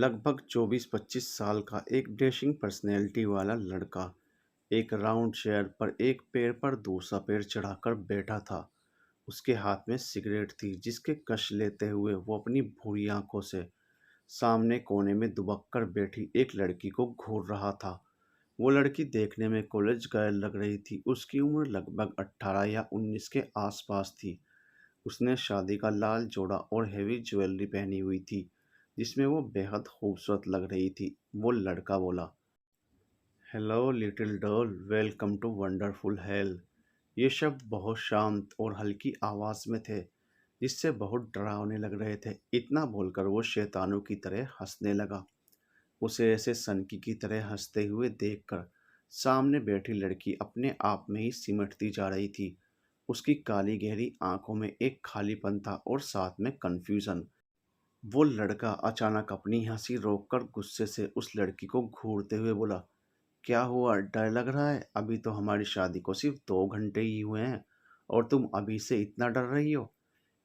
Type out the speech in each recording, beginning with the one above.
लगभग 24-25 साल का एक डैशिंग पर्सनैलिटी वाला लड़का एक राउंड चेयर पर एक पैर पर दूसरा पैर चढ़ाकर बैठा था। उसके हाथ में सिगरेट थी जिसके कश लेते हुए वो अपनी भूरी आंखों से सामने कोने में दुबक कर बैठी एक लड़की को घूर रहा था। वो लड़की देखने में कॉलेज गर्ल लग रही थी। उसकी उम्र लगभग 18 या 19 के आसपास थी। उसने शादी का लाल जोड़ा और हेवी ज्वेलरी पहनी हुई थी जिसमें वो बेहद खूबसूरत लग रही थी। वो लड़का बोला, hello little doll, welcome to wonderful hell. ये शब्द बहुत शांत और हल्की आवाज़ में थे जिससे बहुत डरावने लग रहे थे। इतना बोलकर वो शैतानों की तरह हंसने लगा। उसे ऐसे सनकी की तरह हंसते हुए देखकर सामने बैठी लड़की अपने आप में ही सिमटती जा रही थी। उसकी काली गहरी आंखों में एक खालीपन था और साथ में कंफ्यूजन। वो लड़का अचानक अपनी हंसी रोककर गुस्से से उस लड़की को घूरते हुए बोला, क्या हुआ, डर लग रहा है? अभी तो हमारी शादी को सिर्फ 2 घंटे ही हुए हैं और तुम अभी से इतना डर रही हो।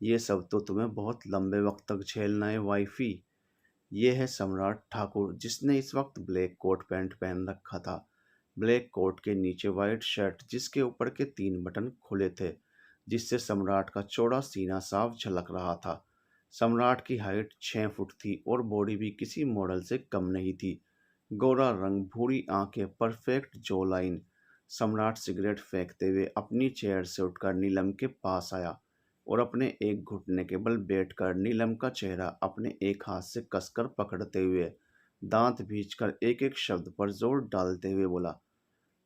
ये सब तो तुम्हें बहुत लंबे वक्त तक झेलना है वाइफी। ये है सम्राट ठाकुर जिसने इस वक्त ब्लैक कोट पैंट पहन रखा था। ब्लैक कोट के नीचे वाइट शर्ट जिसके ऊपर के 3 बटन खुले थे जिससे सम्राट का चौड़ा सीना साफ झलक रहा था। सम्राट की हाइट 6 फुट थी और बॉडी भी किसी मॉडल से कम नहीं थी। गोरा रंग, भूरी आंखें, परफेक्ट जॉ लाइन। सम्राट सिगरेट फेंकते हुए अपनी चेयर से उठकर नीलम के पास आया और अपने एक घुटने के बल बैठकर नीलम का चेहरा अपने एक हाथ से कसकर पकड़ते हुए दांत भींचकर एक एक शब्द पर जोर डालते हुए बोला,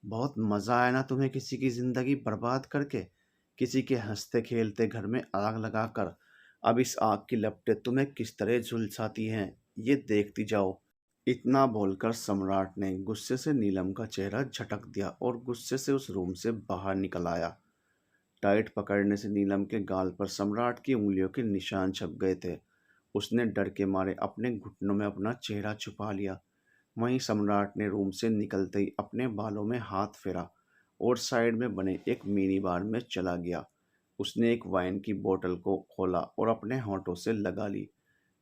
बहुत मज़ा आया ना तुम्हें किसी की ज़िंदगी बर्बाद करके, किसी के हंसते खेलते घर में आग लगाकर। अब इस आग की लपटें तुम्हें किस तरह झुलसाती हैं, ये देखती जाओ। इतना बोलकर सम्राट ने गुस्से से नीलम का चेहरा झटक दिया और गुस्से से उस रूम से बाहर निकल आया। टाइट पकड़ने से नीलम के गाल पर सम्राट की उंगलियों के निशान छप गए थे। उसने डर के मारे अपने घुटनों में अपना चेहरा छुपा लिया। वहीं सम्राट ने रूम से निकलते ही अपने बालों में हाथ फेरा और साइड में बने एक मिनी बार में चला गया। उसने एक वाइन की बोतल को खोला और अपने होठों से लगा ली।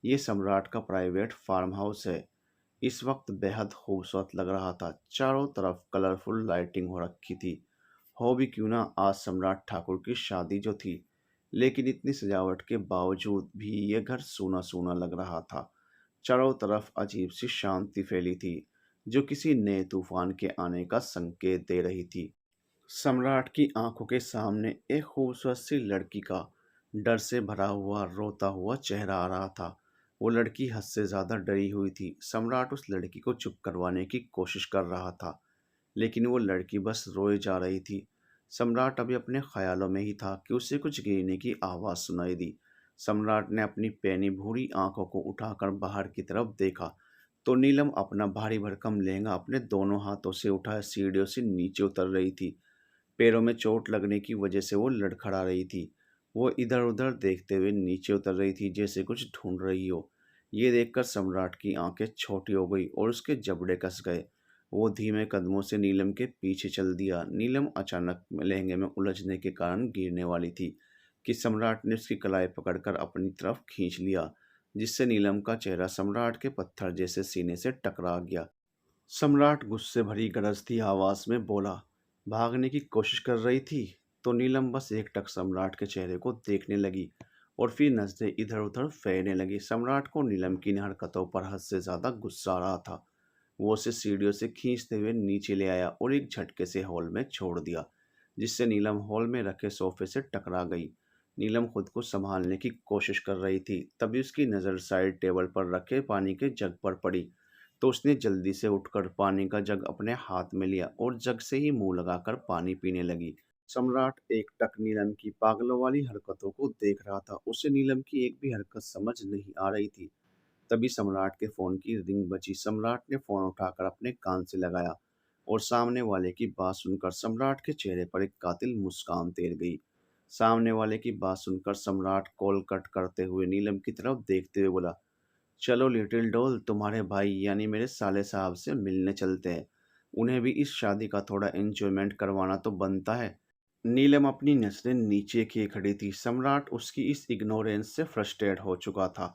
ये सम्राट का प्राइवेट फार्म हाउस है। इस वक्त बेहद खूबसूरत लग रहा था। चारों तरफ कलरफुल लाइटिंग हो रखी थी। हो भी क्यों ना, आज सम्राट ठाकुर की शादी जो थी, लेकिन इतनी सजावट के बावजूद भी ये घर सूना सूना लग रहा था। चारों तरफ अजीब सी शांति फैली थी जो किसी नए तूफान के आने का संकेत दे रही थी। सम्राट की आंखों के सामने एक खूबसूरत सी लड़की का डर से भरा हुआ रोता हुआ चेहरा आ रहा था। वो लड़की हद से ज़्यादा डरी हुई थी। सम्राट उस लड़की को चुप करवाने की कोशिश कर रहा था लेकिन वो लड़की बस रोए जा रही थी। सम्राट अभी अपने ख्यालों में ही था कि उसे कुछ गिरने की आवाज़ सुनाई दी। सम्राट ने अपनी पैनी भूरी आंखों को उठाकर बाहर की तरफ देखा तो नीलम अपना भारी भरकम लहंगा अपने दोनों हाथों से उठाए सीढ़ियों से नीचे उतर रही थी। पैरों में चोट लगने की वजह से वो लड़खड़ा रही थी। वो इधर-उधर देखते हुए नीचे उतर रही थी जैसे कुछ ढूंढ रही हो। ये देखकर सम्राट की आंखें छोटी हो गई और उसके जबड़े कस गए। वो धीमे कदमों से नीलम के पीछे चल दिया। नीलम अचानक लहंगे में उलझने के कारण गिरने वाली थी कि सम्राट ने उसकी कलाई पकड़कर अपनी तरफ खींच लिया जिससे नीलम का चेहरा सम्राट के पत्थर जैसे सीने से टकरा गया। सम्राट गुस्से भरी गरजती आवाज में बोला, भागने की कोशिश कर रही थी? तो नीलम बस एकटक सम्राट के चेहरे को देखने लगी और फिर नजरें इधर उधर फेरने लगी। सम्राट को नीलम की इन हरकतों पर हद से ज्यादा गुस्सा आ रहा था। वो उसे सीढ़ियों से खींचते हुए नीचे ले आया और एक झटके से हॉल में छोड़ दिया जिससे नीलम हॉल में रखे सोफे से टकरा गई। नीलम खुद को संभालने की कोशिश कर रही थी तभी उसकी नज़र साइड टेबल पर रखे पानी के जग पर पड़ी तो उसने जल्दी से उठकर पानी का जग अपने हाथ में लिया और जग से ही मुंह लगाकर पानी पीने लगी। सम्राट एकटक नीलम की पागलों वाली हरकतों को देख रहा था। उसे नीलम की एक भी हरकत समझ नहीं आ रही थी। तभी सम्राट के फोन की रिंग बजी। सम्राट ने फोन उठाकर अपने कान से लगाया और सामने वाले की बात सुनकर सम्राट के चेहरे पर एक कातिल मुस्कान तैर गई। सामने वाले की बात सुनकर सम्राट कॉल कट करते हुए नीलम की तरफ देखते हुए बोला, चलो लिटिल डॉल, तुम्हारे भाई यानी मेरे साले साहब से मिलने चलते हैं। उन्हें भी इस शादी का थोड़ा एंजॉयमेंट करवाना तो बनता है। नीलम अपनी नजरें नीचे किए खड़ी थी। सम्राट उसकी इस इग्नोरेंस से फ्रस्ट्रेट हो चुका था।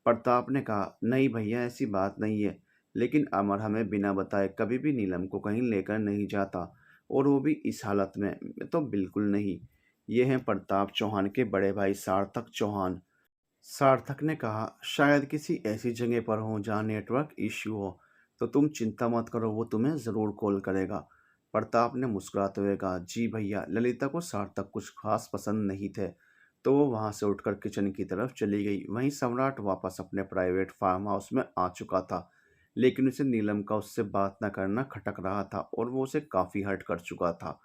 प्रताप ने कहा, नहीं भैया, ऐसी बात नहीं है। लेकिन अमर हमें बिना बताए कभी भी नीलम को कहीं लेकर नहीं जाता, और वो भी इस हालत में तो बिल्कुल नहीं। ये हैं प्रताप चौहान के बड़े भाई सार्थक चौहान। सार्थक ने कहा, शायद किसी ऐसी जगह पर हो जहाँ नेटवर्क इश्यू हो। तो तुम चिंता मत करो, वो तुम्हें ज़रूर कॉल करेगा। प्रताप ने मुस्कुराते हुए कहा, जी भैया। ललिता को सार्थक कुछ खास पसंद नहीं थे, तो वो वहाँ से उठकर किचन की तरफ चली गई। वहीं सम्राट वापस अपने प्राइवेट फार्म हाउस में आ चुका था, लेकिन उसे नीलम का उससे बात न करना खटक रहा था, और वो उसे काफ़ी हर्ट कर चुका था।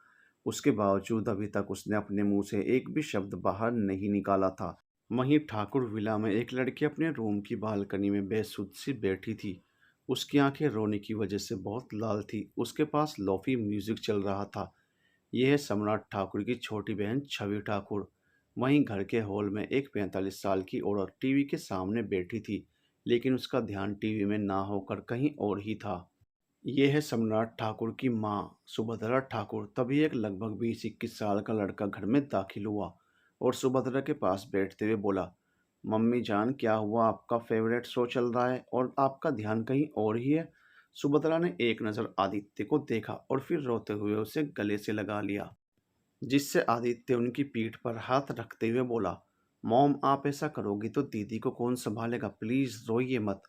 उसके बावजूद अभी तक उसने अपने मुंह से एक भी शब्द बाहर नहीं निकाला था। वहीं ठाकुर विला में एक लड़की अपने रूम की बालकनी में बेसुध सी बैठी थी। उसकी आंखें रोने की वजह से बहुत लाल थी। उसके पास लोफी म्यूजिक चल रहा था। यह है सम्राट ठाकुर की छोटी बहन छवि ठाकुर। वहीं घर के हॉल में एक 45 साल की औरत टीवी के सामने बैठी थी, लेकिन उसका ध्यान टीवी में ना होकर कहीं और ही था। ये है सम्राट ठाकुर की माँ, सुभद्रा ठाकुर। तभी एक लगभग 20-21 साल का लड़का घर में दाखिल हुआ और सुभद्रा के पास बैठते हुए बोला, मम्मी जान, क्या हुआ? आपका फेवरेट शो चल रहा है और आपका ध्यान कहीं और ही है। सुभद्रा ने एक नज़र आदित्य को देखा और फिर रोते हुए उसे गले से लगा लिया, जिससे आदित्य उनकी पीठ पर हाथ रखते हुए बोला, मॉम, आप ऐसा करोगी तो दीदी को कौन संभालेगा? प्लीज रोइए मत।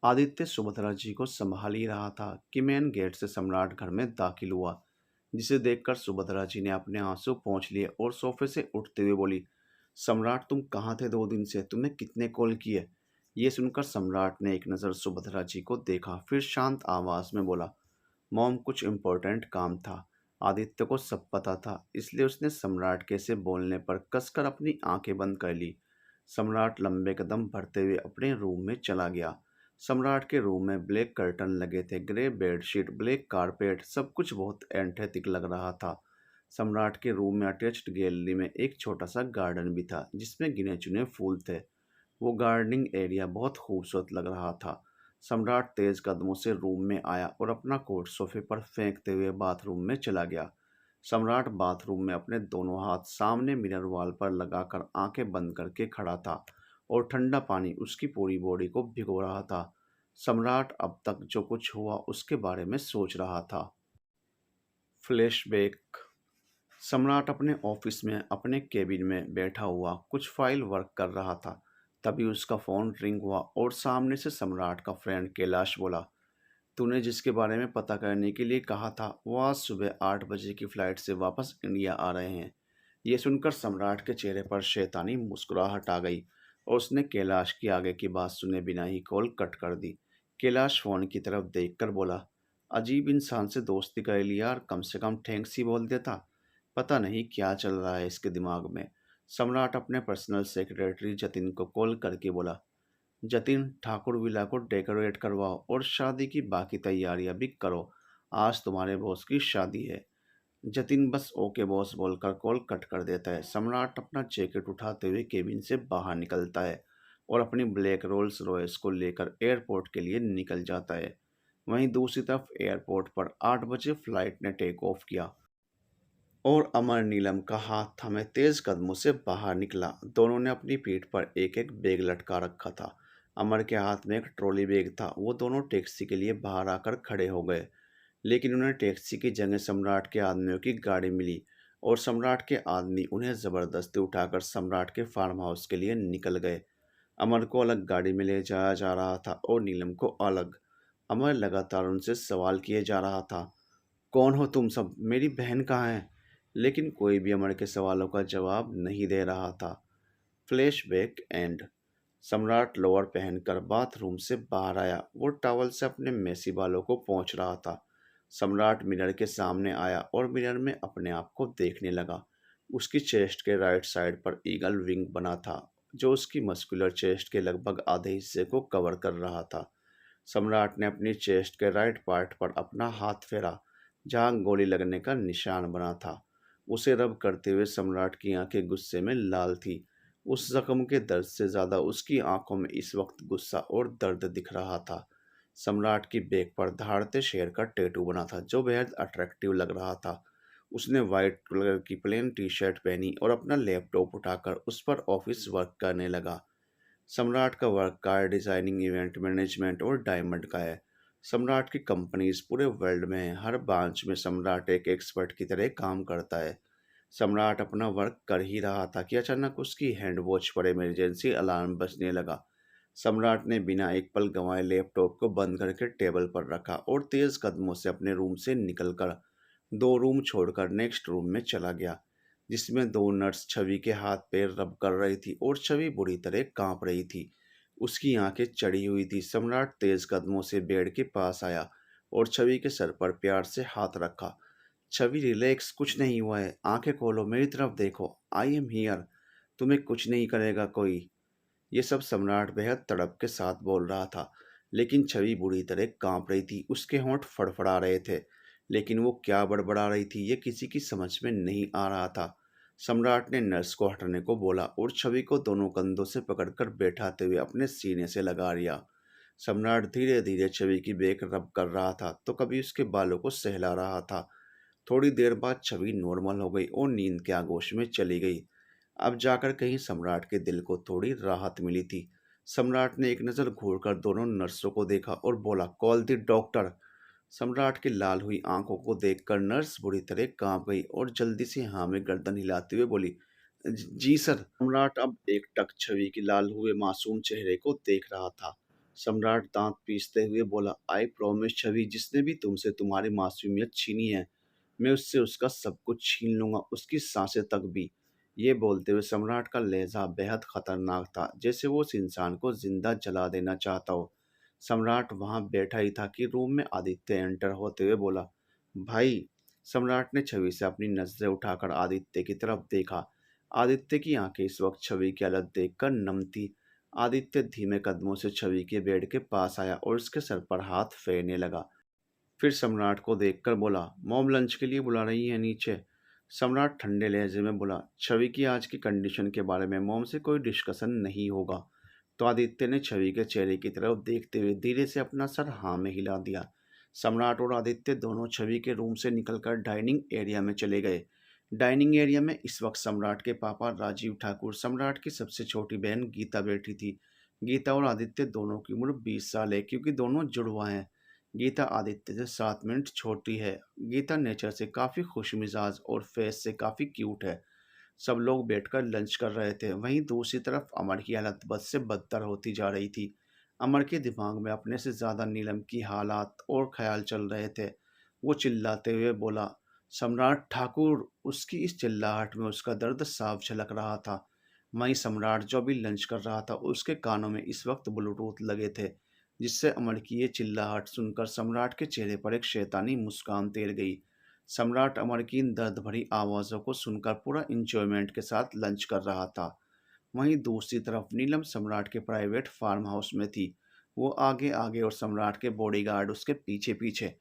आदित्य सुभद्रा जी को संभाल ही रहा था कि मेन गेट से सम्राट घर में दाखिल हुआ, जिसे देखकर सुभद्रा जी ने अपने आंसू पोंछ लिए और सोफे से उठते हुए बोली, सम्राट, तुम कहाँ थे 2 दिन से? तुमने कितने कॉल किए? ये सुनकर सम्राट ने एक नज़र सुभद्रा जी को देखा, फिर शांत आवाज में बोला, मॉम, कुछ इम्पोर्टेंट काम था। आदित्य को सब पता था, इसलिए उसने सम्राट के से बोलने पर कसकर अपनी आंखें बंद कर ली। सम्राट लंबे कदम भरते हुए अपने रूम में चला गया। सम्राट के रूम में ब्लैक कर्टन लगे थे, ग्रे बेडशीट, ब्लैक कारपेट, सब कुछ बहुत एंथेटिक लग रहा था। सम्राट के रूम में अटैच्ड गैलरी में एक छोटा सा गार्डन भी था, जिसमें गिने चुने फूल थे। वो गार्डनिंग एरिया बहुत खूबसूरत लग रहा था। सम्राट तेज कदमों से रूम में आया और अपना कोट सोफे पर फेंकते हुए बाथरूम में चला गया। सम्राट बाथरूम में अपने दोनों हाथ सामने मिरर वॉल पर लगाकर आंखें बंद करके खड़ा था, और ठंडा पानी उसकी पूरी बॉडी को भिगो रहा था। सम्राट अब तक जो कुछ हुआ उसके बारे में सोच रहा था। फ्लैशबैक। सम्राट अपने ऑफिस में अपने केबिन में बैठा हुआ कुछ फाइल वर्क कर रहा था। तभी उसका फ़ोन रिंग हुआ और सामने से सम्राट का फ्रेंड कैलाश बोला, तूने जिसके बारे में पता करने के लिए कहा था, वो आज सुबह 8 बजे की फ़्लाइट से वापस इंडिया आ रहे हैं। ये सुनकर सम्राट के चेहरे पर शैतानी मुस्कुराहट आ गई, और उसने कैलाश की आगे की बात सुने बिना ही कॉल कट कर दी। कैलाश फ़ोन की तरफ देखकर बोला, अजीब इंसान से दोस्ती कर लिया, और कम से कम थैंक्स ही बोल देता। पता नहीं क्या चल रहा है इसके दिमाग में। सम्राट अपने पर्सनल सेक्रेटरी जतिन को कॉल करके बोला, जतिन, ठाकुर विला को डेकोरेट करवाओ और शादी की बाकी तैयारियां भी करो। आज तुम्हारे बॉस की शादी है। जतिन बस ओके बॉस बोलकर कॉल कट कर देता है। सम्राट अपना जैकेट उठाते हुए केबिन से बाहर निकलता है और अपनी ब्लैक रोल्स रॉयस को लेकर एयरपोर्ट के लिए निकल जाता है। वहीं दूसरी तरफ एयरपोर्ट पर 8 बजे फ्लाइट ने टेक ऑफ किया, और अमर नीलम का हाथ थामे तेज कदमों से बाहर निकला। दोनों ने अपनी पीठ पर एक एक बैग लटका रखा था। अमर के हाथ में एक ट्रॉली बैग था। वो दोनों टैक्सी के लिए बाहर आकर खड़े हो गए, लेकिन उन्हें टैक्सी की जगह सम्राट के आदमियों की गाड़ी मिली, और सम्राट के आदमी उन्हें ज़बरदस्ती उठाकर सम्राट के फार्म हाउस के लिए निकल गए। अमर को अलग गाड़ी में ले जाया जा रहा था और नीलम को अलग। अमर लगातार उनसे सवाल किए जा रहा था, कौन हो तुम सब? मेरी बहन कहाँ है? लेकिन कोई भी अमर के सवालों का जवाब नहीं दे रहा था। Flashback and. सम्राट लोअर पहनकर बाथरूम से बाहर आया। वो टॉवल से अपने मेसी बालों को पोंछ रहा था। सम्राट मिरर के सामने आया और मिरर में अपने आप को देखने लगा। उसकी चेस्ट के राइट साइड पर ईगल विंग बना था, जो उसकी मस्कुलर चेस्ट के लगभग आधे हिस्से को कवर कर रहा था। सम्राट ने अपनी चेस्ट के राइट पार्ट पर अपना हाथ फेरा, जहां गोली लगने का निशान बना था। उसे रब करते हुए सम्राट की आंखें गुस्से में लाल थी। उस जख्म के दर्द से ज्यादा उसकी आंखों में इस वक्त गुस्सा और दर्द दिख रहा था। सम्राट की बैक पर दहाड़ते शेर का टैटू बना था, जो बेहद अट्रैक्टिव लग रहा था। उसने वाइट कलर की प्लेन टी शर्ट पहनी और अपना लैपटॉप उठाकर उस पर ऑफिस वर्क करने लगा। सम्राट का work car designing, event management और डायमंड का है। सम्राट की कंपनीज पूरे वर्ल्ड में है। हर ब्रांच में सम्राट एक एक्सपर्ट की तरह काम करता है। सम्राट अपना वर्क कर ही रहा था कि अचानक उसकी हैंड वॉच पर इमरजेंसी अलार्म बजने लगा। सम्राट ने बिना एक पल गंवाए लैपटॉप को बंद करके टेबल पर रखा और तेज कदमों से अपने रूम से निकलकर 2 रूम छोड़कर नेक्स्ट रूम में चला गया, जिसमें 2 नर्स छवि के हाथ पैर रब कर रही थी और छवि बुरी तरह कांप रही थी। उसकी आंखें चढ़ी हुई थी। सम्राट तेज कदमों से बेड के पास आया और छवि के सर पर प्यार से हाथ रखा। छवि, रिलैक्स, कुछ नहीं हुआ है, आंखें खोलो, मेरी तरफ देखो, आई एम हियर, तुम्हें कुछ नहीं करेगा कोई। ये सब सम्राट बेहद तड़प के साथ बोल रहा था, लेकिन छवि बुरी तरह कांप रही थी। उसके होंठ फड़फड़ा रहे थे, लेकिन वो क्या बड़बड़ा रही थी ये किसी की समझ में नहीं आ रहा था। सम्राट ने नर्स को हटने को बोला और छवि को दोनों कंधों से पकड़कर बैठाते हुए अपने सीने से लगा लिया। सम्राट धीरे धीरे छवि की बेक रब कर रहा था तो कभी उसके बालों को सहला रहा था। थोड़ी देर बाद छवि नॉर्मल हो गई और नींद के आगोश में चली गई। अब जाकर कहीं सम्राट के दिल को थोड़ी राहत मिली थी। सम्राट ने एक नज़र घूरकर दोनों नर्सों को देखा और बोला, कॉल द डॉक्टर। सम्राट की लाल हुई आंखों को देखकर नर्स बुरी तरह कांप गई और जल्दी से हाँ में गर्दन हिलाते हुए बोली, जी सर। सम्राट अब एकटक छवि की लाल हुए मासूम चेहरे को देख रहा था। सम्राट दांत पीसते हुए बोला, आई प्रॉमिस छवि, जिसने भी तुमसे तुम्हारी मासूमियत छीनी है, मैं उससे उसका सब कुछ छीन लूंगा, उसकी सांसें तक भी। ये बोलते हुए सम्राट का लहजा बेहद खतरनाक था, जैसे वो उस इंसान को जिंदा जला देना चाहता हो। सम्राट वहां बैठा ही था कि रूम में आदित्य एंटर होते हुए बोला, भाई। सम्राट ने छवि से अपनी नजरें उठाकर आदित्य की तरफ देखा। आदित्य की आंखें इस वक्त छवि की हालत देखकर नम थी। आदित्य धीमे कदमों से छवि के बेड के पास आया और उसके सर पर हाथ फेरने लगा। फिर सम्राट को देखकर बोला, मॉम लंच के लिए बुला रही है नीचे। सम्राट ठंडे लहजे में बोला, छवि की आज की कंडीशन के बारे में मॉम से कोई डिस्कशन नहीं होगा। तो आदित्य ने छवि के चेहरे की तरफ देखते हुए धीरे से अपना सर हाँ में हिला दिया। सम्राट और आदित्य दोनों छवि के रूम से निकलकर डाइनिंग एरिया में चले गए। डाइनिंग एरिया में इस वक्त सम्राट के पापा राजीव ठाकुर, सम्राट की सबसे छोटी बहन गीता बैठी थी। गीता और आदित्य दोनों की उम्र 20 साल है, क्योंकि दोनों जुड़वा हैं। गीता आदित्य से 7 मिनट छोटी है। गीता नेचर से काफ़ी खुश मिजाज और फेस से काफ़ी क्यूट है। सब लोग बैठकर लंच कर रहे थे। वहीं दूसरी तरफ अमर की हालत बद से बदतर होती जा रही थी। अमर के दिमाग में अपने से ज़्यादा नीलम की हालात और ख्याल चल रहे थे। वो चिल्लाते हुए बोला, सम्राट ठाकुर। उसकी इस चिल्लाहट में उसका दर्द साफ झलक रहा था। वहीं सम्राट जो भी लंच कर रहा था, उसके कानों में इस वक्त ब्लूटूथ लगे थे, जिससे अमर की ये चिल्लाहट सुनकर सम्राट के चेहरे पर एक शैतानी मुस्कान तैर गई। सम्राट अमर की इन दर्द भरी आवाज़ों को सुनकर पूरा इंजॉयमेंट के साथ लंच कर रहा था। वहीं दूसरी तरफ नीलम सम्राट के प्राइवेट फार्म हाउस में थी। वो आगे आगे और सम्राट के बॉडीगार्ड उसके पीछे पीछे।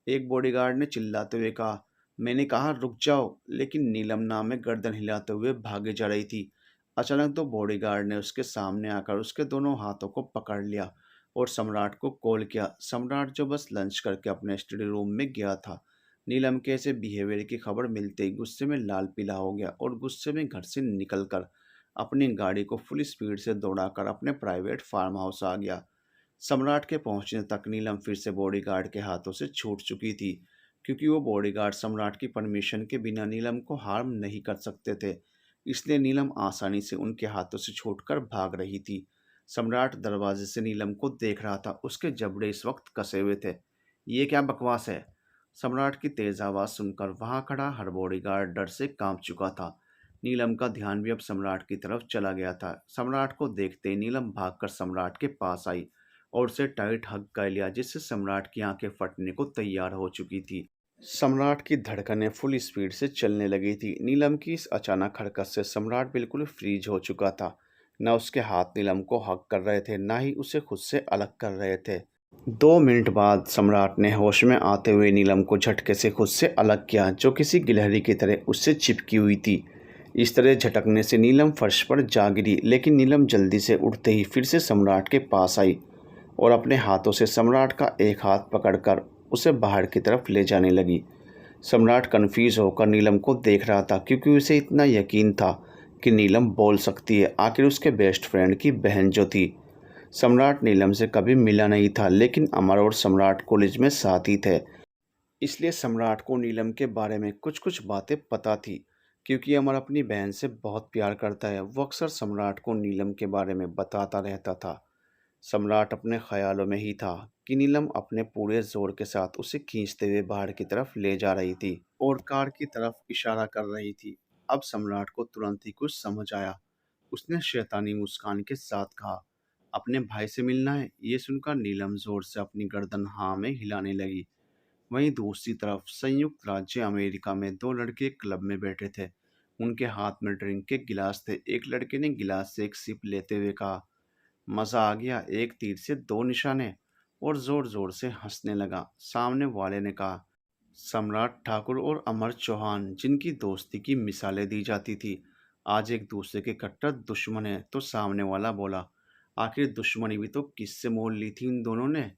एक बॉडीगार्ड ने चिल्लाते हुए कहा, मैंने कहा रुक जाओ, लेकिन नीलम नाम में गर्दन हिलाते हुए भागे जा रही थी। अचानक दो बॉडीगार्ड ने उसके सामने आकर उसके दोनों हाथों को पकड़ लिया और सम्राट को कॉल किया। सम्राट जो बस लंच करके अपने स्टडी रूम में गया था, नीलम के ऐसे बिहेवियर की खबर मिलते ही गुस्से में लाल पीला हो गया और गुस्से में घर से निकलकर अपनी गाड़ी को फुल स्पीड से दौड़ाकर अपने प्राइवेट फार्म हाउस आ गया। सम्राट के पहुंचने तक नीलम फिर से बॉडीगार्ड के हाथों से छूट चुकी थी, क्योंकि वो बॉडीगार्ड सम्राट की परमिशन के बिना नीलम को हार्म नहीं कर सकते थे। इसलिए नीलम आसानी से उनके हाथों से छूटकर भाग रही थी। सम्राट दरवाजे से नीलम को देख रहा था। उसके जबड़े इस वक्त कसे हुए थे। ये क्या बकवास है? सम्राट की तेज आवाज़ सुनकर वहां खड़ा हर बॉडीगार्ड डर से कांप चुका था। नीलम का ध्यान भी अब सम्राट की तरफ चला गया था। सम्राट को देखते ही नीलम भागकर सम्राट के पास आई और उसे टाइट हग कर लिया, जिससे सम्राट की आंखें फटने को तैयार हो चुकी थी। सम्राट की धड़कनें फुल स्पीड से चलने लगी थी। नीलम की इस अचानक हरकत से सम्राट बिल्कुल फ्रीज हो चुका था। न उसके हाथ नीलम को हग कर रहे थे, ना ही उसे खुद से अलग कर रहे थे। 2 मिनट बाद सम्राट ने होश में आते हुए नीलम को झटके से खुद से अलग किया, जो किसी गिलहरी की तरह उससे चिपकी हुई थी। इस तरह झटकने से नीलम फर्श पर जा गिरी, लेकिन नीलम जल्दी से उठते ही फिर से सम्राट के पास आई और अपने हाथों से सम्राट का एक हाथ पकड़कर उसे बाहर की तरफ ले जाने लगी। सम्राट कन्फ्यूज होकर नीलम को देख रहा था, क्योंकि उसे इतना यकीन था कि नीलम बोल सकती है, आखिर उसके बेस्ट फ्रेंड की बहन जो थी। सम्राट नीलम से कभी मिला नहीं था, लेकिन अमर और सम्राट कॉलेज में साथ ही थे। इसलिए सम्राट को नीलम के बारे में कुछ कुछ बातें पता थी। क्योंकि अमर अपनी बहन से बहुत प्यार करता है, वो अक्सर सम्राट को नीलम के बारे में बताता रहता था। सम्राट अपने ख्यालों में ही था कि नीलम अपने पूरे जोर के साथ उसे खींचते हुए बाहर की तरफ ले जा रही थी और कार की तरफ इशारा कर रही थी। अब सम्राट को तुरंत ही कुछ समझ आया। उसने शैतानी मुस्कान के साथ कहा, अपने भाई से मिलना है? ये सुनकर नीलम जोर से अपनी गर्दन हाँ में हिलाने लगी। वहीं दूसरी तरफ संयुक्त राज्य अमेरिका में दो लड़के एक क्लब में बैठे थे। उनके हाथ में ड्रिंक के गिलास थे। एक लड़के ने गिलास से एक सिप लेते हुए कहा, मजा आ गया, एक तीर से दो निशाने, और जोर जोर से हंसने लगा। सामने वाले ने कहा, सम्राट ठाकुर और अमर चौहान, जिनकी दोस्ती की मिसालें दी जाती थी, आज एक दूसरे के कट्टर दुश्मन हैं। तो सामने वाला बोला, आखिर दुश्मनी भी तो किससे मोल ली थी इन दोनों ने?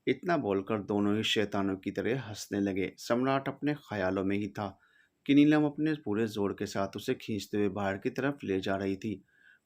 इतना बोलकर दोनों ही शैतानों की तरह हंसने लगे। सम्राट अपने ख्यालों में ही था कि नीलम अपने पूरे जोर के साथ उसे खींचते हुए बाहर की तरफ ले जा रही थी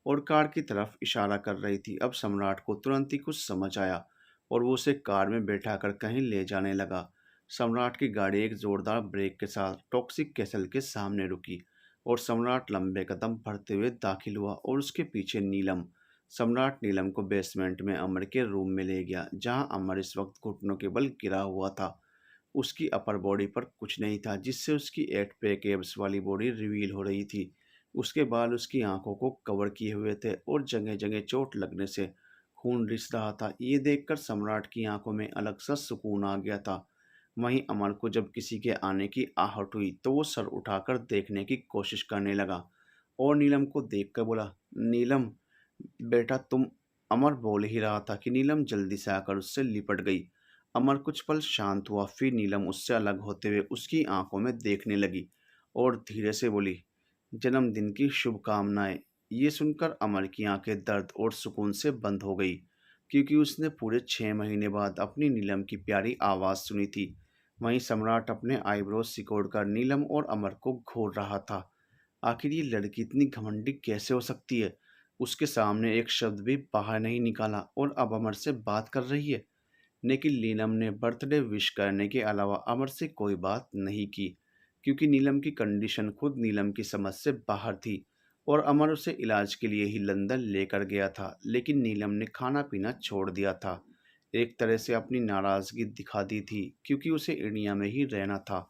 और कार की तरफ इशारा कर रही थी। अब सम्राट को तुरंत ही कुछ समझ आया और वो उसे कार में बैठाकर कहीं ले जाने लगा। सम्राट की गाड़ी एक जोरदार ब्रेक के साथ टॉक्सिक कैसल के सामने रुकी और सम्राट लंबे कदम भरते हुए दाखिल हुआ और उसके पीछे नीलम। सम्राट नीलम को बेसमेंट में अमर के रूम में ले गया, जहां अमर इस वक्त घुटनों के बल गिरा हुआ था। उसकी अपर बॉडी पर कुछ नहीं था, जिससे उसकी एट पैक एब्स वाली बॉडी रिवील हो रही थी। उसके बाल उसकी आंखों को कवर किए हुए थे और जगह जगह चोट लगने से खून रिस रहा था। ये देखकर सम्राट की आंखों में अलग सा सुकून आ गया था। वहीं अमर को जब किसी के आने की आहट हुई तो वो सर उठाकर देखने की कोशिश करने लगा और नीलम को देखकर बोला, नीलम बेटा तुम। अमर बोल ही रहा था कि नीलम जल्दी से आकर उससे लिपट गई। अमर कुछ पल शांत हुआ, फिर नीलम उससे अलग होते हुए उसकी आंखों में देखने लगी और धीरे से बोली, जन्मदिन की शुभकामनाएं। ये सुनकर अमर की आंखें दर्द और सुकून से बंद हो गई, क्योंकि उसने पूरे 6 महीने बाद अपनी नीलम की प्यारी आवाज़ सुनी थी। वहीं सम्राट अपने आईब्रोज सिकोड़कर नीलम और अमर को घूर रहा था। आखिर ये लड़की इतनी घमंडी कैसे हो सकती है? उसके सामने एक शब्द भी बाहर नहीं निकाला और अब अमर से बात कर रही है। लेकिन नीलम ने बर्थडे विश करने के अलावा अमर से कोई बात नहीं की, क्योंकि नीलम की कंडीशन खुद नीलम की समझ से बाहर थी और अमर उसे इलाज के लिए ही लंदन लेकर गया था। लेकिन नीलम ने खाना पीना छोड़ दिया था, एक तरह से अपनी नाराज़गी दिखा दी थी, क्योंकि उसे इंडिया में ही रहना था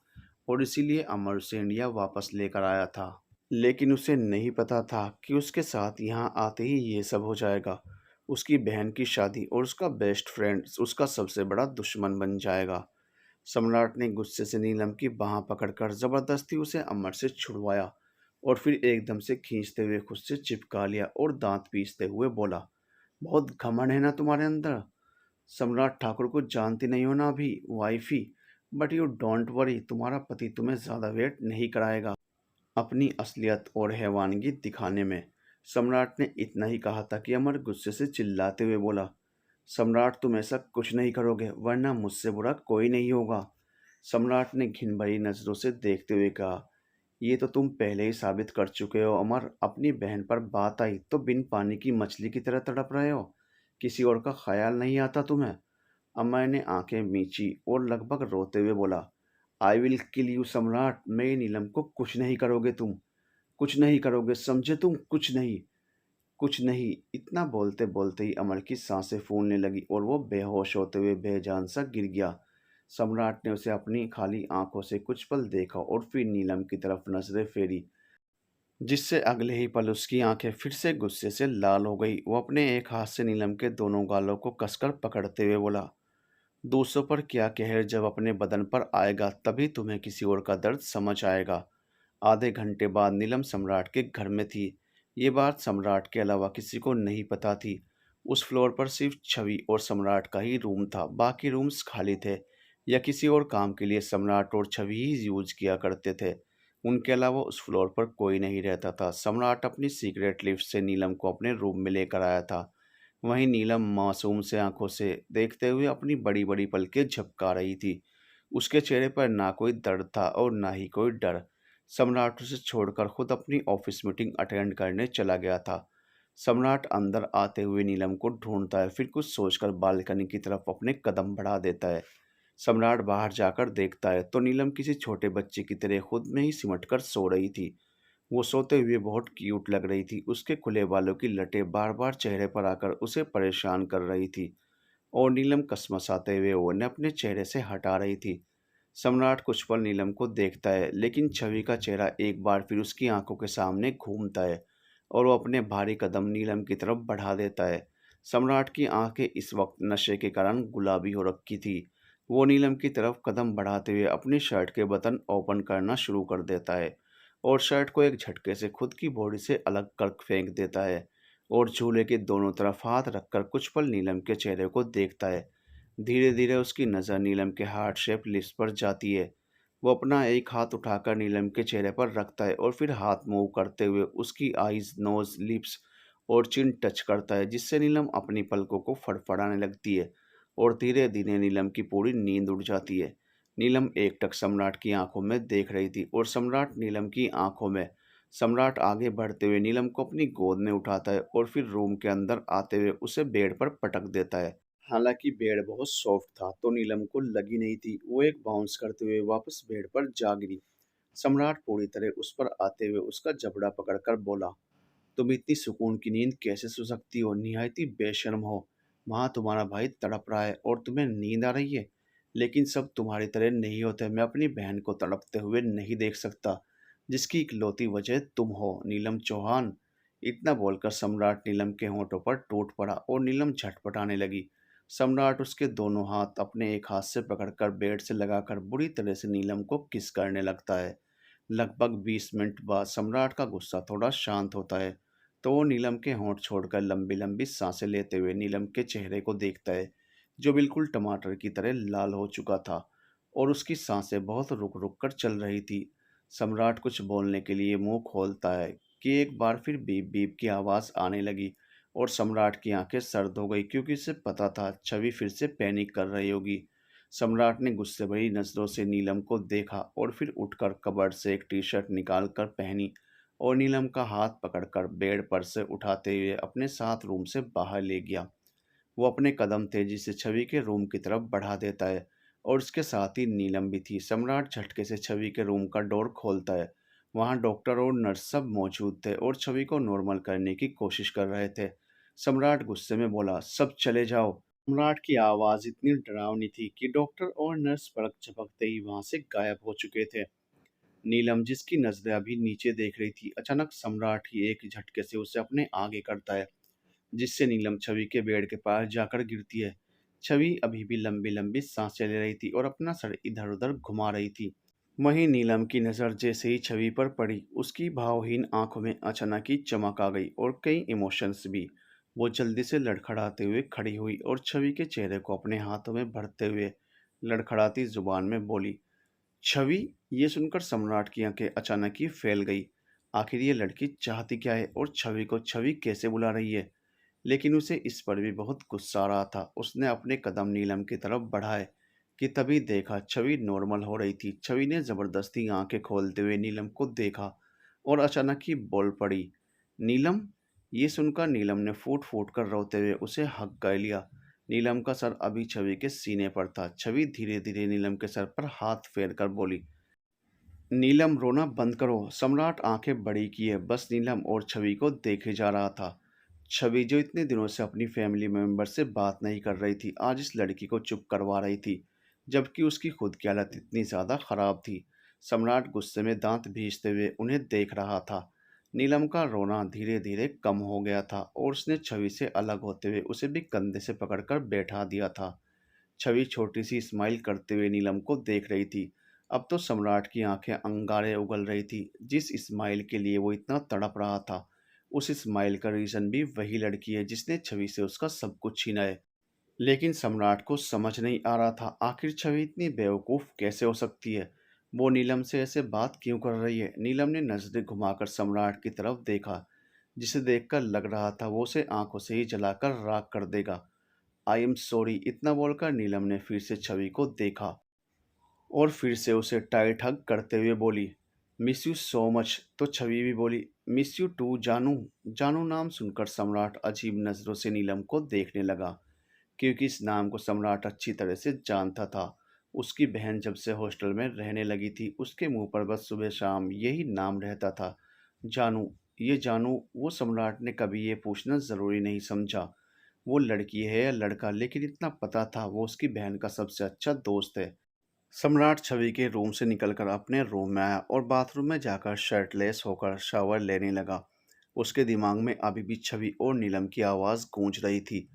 और इसीलिए अमर उसे इंडिया वापस लेकर आया था। लेकिन उसे नहीं पता था कि उसके साथ यहाँ आते ही ये सब हो जाएगा। उसकी बहन की शादी और उसका बेस्ट फ्रेंड उसका सबसे बड़ा दुश्मन बन जाएगा। सम्राट ने गुस्से से नीलम की बाह पकड़कर जबरदस्ती उसे अमर से छुड़वाया और फिर एकदम से खींचते हुए खुद से चिपका लिया और दांत पीसते हुए बोला, बहुत घमंड है ना तुम्हारे अंदर? सम्राट ठाकुर को जानती नहीं हो ना अभी, wifey. But you don't worry, तुम्हारा पति तुम्हें ज़्यादा वेट नहीं कराएगा अपनी असलियत और हैवानगी दिखाने में। सम्राट ने इतना ही कहा था कि अमर गुस्से से चिल्लाते हुए बोला, सम्राट तुम ऐसा कुछ नहीं करोगे, वरना मुझसे बुरा कोई नहीं होगा। सम्राट ने घिन भरी नज़रों से देखते हुए कहा, ये तो तुम पहले ही साबित कर चुके हो अमर। अपनी बहन पर बात आई तो बिन पानी की मछली की तरह तड़प रहे हो। किसी और का ख्याल नहीं आता तुम्हें? अमर ने आंखें मींची और लगभग रोते हुए बोला, आई विल किल यू सम्राट। मैं नीलम को कुछ नहीं करोगे तुम, कुछ नहीं करोगे, समझे तुम? कुछ नहीं, कुछ नहीं। इतना बोलते बोलते ही अमर की सांसें फूलने लगी और वो बेहोश होते हुए बेजान सा गिर गया। सम्राट ने उसे अपनी खाली आंखों से कुछ पल देखा और फिर नीलम की तरफ नजरें फेरी, जिससे अगले ही पल उसकी आंखें फिर से गुस्से से लाल हो गई। वो अपने एक हाथ से नीलम के दोनों गालों को कसकर पकड़ते हुए बोला, दूसरों पर क्या कहर जब अपने बदन पर आएगा तभी तुम्हें किसी और का दर्द समझ आएगा। आधे घंटे बाद नीलम सम्राट के घर में थी। ये बात सम्राट के अलावा किसी को नहीं पता थी। उस फ्लोर पर सिर्फ छवि और सम्राट का ही रूम था, बाकी रूम्स खाली थे या किसी और काम के लिए सम्राट और छवि ही यूज किया करते थे। उनके अलावा उस फ्लोर पर कोई नहीं रहता था। सम्राट अपनी सीक्रेट लिफ्ट से नीलम को अपने रूम में लेकर आया था। वहीं नीलम मासूम से आंखों से देखते हुए अपनी बड़ी बड़ी पलकें झपका रही थी। उसके चेहरे पर ना कोई दर्द था और ना ही कोई डर, सम्राट उसे छोड़कर खुद अपनी ऑफिस मीटिंग अटेंड करने चला गया था। सम्राट अंदर आते हुए नीलम को ढूंढता है, फिर कुछ सोचकर बालकनी की तरफ अपने कदम बढ़ा देता है। सम्राट बाहर जाकर देखता है तो नीलम किसी छोटे बच्चे की तरह खुद में ही सिमटकर सो रही थी। वो सोते हुए बहुत क्यूट लग रही थी। उसके खुले बालों की लटें बार बार चेहरे पर आकर उसे परेशान कर रही थी और नीलम कसमसाते हुए उन्हें अपने चेहरे से हटा रही थी। सम्राट कुछ पल नीलम को देखता है, लेकिन छवि का चेहरा एक बार फिर उसकी आंखों के सामने घूमता है और वो अपने भारी कदम नीलम की तरफ बढ़ा देता है। सम्राट की आंखें इस वक्त नशे के कारण गुलाबी हो रखी थी। वो नीलम की तरफ कदम बढ़ाते हुए अपनी शर्ट के बटन ओपन करना शुरू कर देता है और शर्ट को एक झटके से खुद की बॉडी से अलग कर फेंक देता है और झूले के दोनों तरफ हाथ रखकर कुछ पल नीलम के चेहरे को देखता है। धीरे धीरे उसकी नज़र नीलम के हार्ट शेप लिप्स पर जाती है। वो अपना एक हाथ उठाकर नीलम के चेहरे पर रखता है और फिर हाथ मूव करते हुए उसकी आईज, नोज, लिप्स और चिन टच करता है, जिससे नीलम अपनी पलकों को फड़फड़ाने लगती है और धीरे धीरे नीलम की पूरी नींद उड़ जाती है। नीलम एकटक सम्राट की आंखों में देख रही थी और सम्राट नीलम की आंखों में। सम्राट आगे बढ़ते हुए नीलम को अपनी गोद में उठाता है और फिर रूम के अंदर आते हुए उसे बेड पर पटक देता है। हालांकि बेड बहुत सॉफ्ट था तो नीलम को लगी नहीं थी। वो एक बाउंस करते हुए वापस बेड पर जा गिरी। सम्राट पूरी तरह उस पर आते हुए उसका जबड़ा पकड़कर बोला, तुम इतनी सुकून की नींद कैसे सो सकती हो? निहायत ही बेशर्म हो। वहाँ तुम्हारा भाई तड़प रहा है और तुम्हें नींद आ रही है। लेकिन सब तुम्हारी तरह नहीं होते। मैं अपनी बहन को तड़पते हुए नहीं देख सकता, जिसकी इकलौती वजह तुम हो, नीलम चौहान। इतना बोलकर सम्राट नीलम के होंठों पर टूट पड़ा और नीलम झटपटाने लगी। सम्राट उसके दोनों हाथ अपने एक हाथ से पकड़कर बेड से लगाकर बुरी तरह से नीलम को किस करने लगता है। लगभग 20 मिनट बाद सम्राट का गुस्सा थोड़ा शांत होता है तो वो नीलम के होंठ छोड़कर लंबी लंबी सांसें लेते हुए नीलम के चेहरे को देखता है, जो बिल्कुल टमाटर की तरह लाल हो चुका था और उसकी सांसें बहुत रुक रुक कर चल रही थी। सम्राट कुछ बोलने के लिए मुंह खोलता है कि एक बार फिर बीप बीप की आवाज़ आने लगी और सम्राट की आंखें सर्द हो गई, क्योंकि उसे पता था छवि फिर से पैनिक कर रही होगी। सम्राट ने गुस्से भरी नज़रों से नीलम को देखा और फिर उठकर कबर्ड से एक टी शर्ट निकाल कर पहनी और नीलम का हाथ पकड़कर बेड पर से उठाते हुए अपने साथ रूम से बाहर ले गया। वो अपने कदम तेजी से छवि के रूम की तरफ बढ़ा देता है और उसके साथ ही नीलम भी थी। सम्राट झटके से छवि के रूम का डोर खोलता है। वहाँ डॉक्टर और नर्स सब मौजूद थे और छवि को नॉर्मल करने की कोशिश कर रहे थे। सम्राट गुस्से में बोला, सब चले जाओ। सम्राट की आवाज़ इतनी डरावनी थी कि डॉक्टर और नर्स पलक झपकते ही वहाँ से गायब हो चुके थे। नीलम, जिसकी नजरें अभी नीचे देख रही थी, अचानक सम्राट ही एक झटके से उसे अपने आगे करता है, जिससे नीलम छवि के बेड के पास जाकर गिरती है। छवि अभी भी लंबी लंबी सांसें ले रही थी और अपना सर इधर उधर घुमा रही थी। वहीं नीलम की नज़र जैसे ही छवि पर पड़ी, उसकी भावहीन आंखों में अचानक ही चमक आ गई और कई इमोशंस भी। वो जल्दी से लड़खड़ाते हुए खड़ी हुई और छवि के चेहरे को अपने हाथों में भरते हुए लड़खड़ाती जुबान में बोली, छवि। ये सुनकर सम्राट की आंखें अचानक ही फैल गई। आखिर ये लड़की चाहती क्या है और छवि को छवि कैसे बुला रही है? लेकिन उसे इस पर भी बहुत गुस्सा आ रहा था। उसने अपने कदम नीलम की तरफ बढ़ाए कि तभी देखा छवि नॉर्मल हो रही थी। छवि ने जबरदस्ती आंखें खोलते हुए नीलम को देखा और अचानक ही बोल पड़ी, नीलम। ये सुनकर नीलम ने फूट फूट कर रोते हुए उसे हक कर लिया। नीलम का सर अभी छवि के सीने पर था। छवि धीरे धीरे नीलम के सर पर हाथ फेर कर बोली, नीलम, रोना बंद करो। सम्राट आंखें बड़ी किए बस नीलम और छवि को देखे जा रहा था। छवि, जो इतने दिनों से अपनी फैमिली मेंबर से बात नहीं कर रही थी, आज इस लड़की को चुप करवा रही थी, जबकि उसकी खुद की हालत इतनी ज़्यादा खराब थी। सम्राट गुस्से में दांत भींचते हुए उन्हें देख रहा था। नीलम का रोना धीरे धीरे कम हो गया था और उसने छवि से अलग होते हुए उसे भी कंधे से पकड़कर बैठा दिया था। छवि छोटी सी स्माइल करते हुए नीलम को देख रही थी। अब तो सम्राट की आंखें अंगारे उगल रही थी। जिस स्माइल के लिए वो इतना तड़प रहा था, उस स्माइल का रीज़न भी वही लड़की है जिसने छवि से उसका सब कुछ छीना है। लेकिन सम्राट को समझ नहीं आ रहा था, आखिर छवि इतनी बेवकूफ़ कैसे हो सकती है? वो नीलम से ऐसे बात क्यों कर रही है? नीलम ने नज़रें घुमाकर सम्राट की तरफ देखा, जिसे देखकर लग रहा था वो उसे आंखों से ही जलाकर राख कर देगा। I am sorry. इतना बोलकर नीलम ने फिर से छवि को देखा और फिर से उसे टाइट हग करते हुए बोली, मिस यू सो मच। तो छवि भी बोली, मिस यू टू जानू। जानू नाम सुनकर सम्राट अजीब नज़रों से नीलम को देखने लगा, क्योंकि इस नाम को सम्राट अच्छी तरह से जानता था। उसकी बहन जब से हॉस्टल में रहने लगी थी, उसके मुंह पर बस सुबह शाम यही नाम रहता था, जानू। ये जानू, वो सम्राट ने कभी ये पूछना ज़रूरी नहीं समझा वो लड़की है या लड़का, लेकिन इतना पता था वो उसकी बहन का सबसे अच्छा दोस्त है। सम्राट छवि के रूम से निकलकर अपने रूम में आया और बाथरूम में जाकर शर्टलेस होकर शावर लेने लगा। उसके दिमाग में अभी भी छवि और नीलम की आवाज़ गूंज रही थी,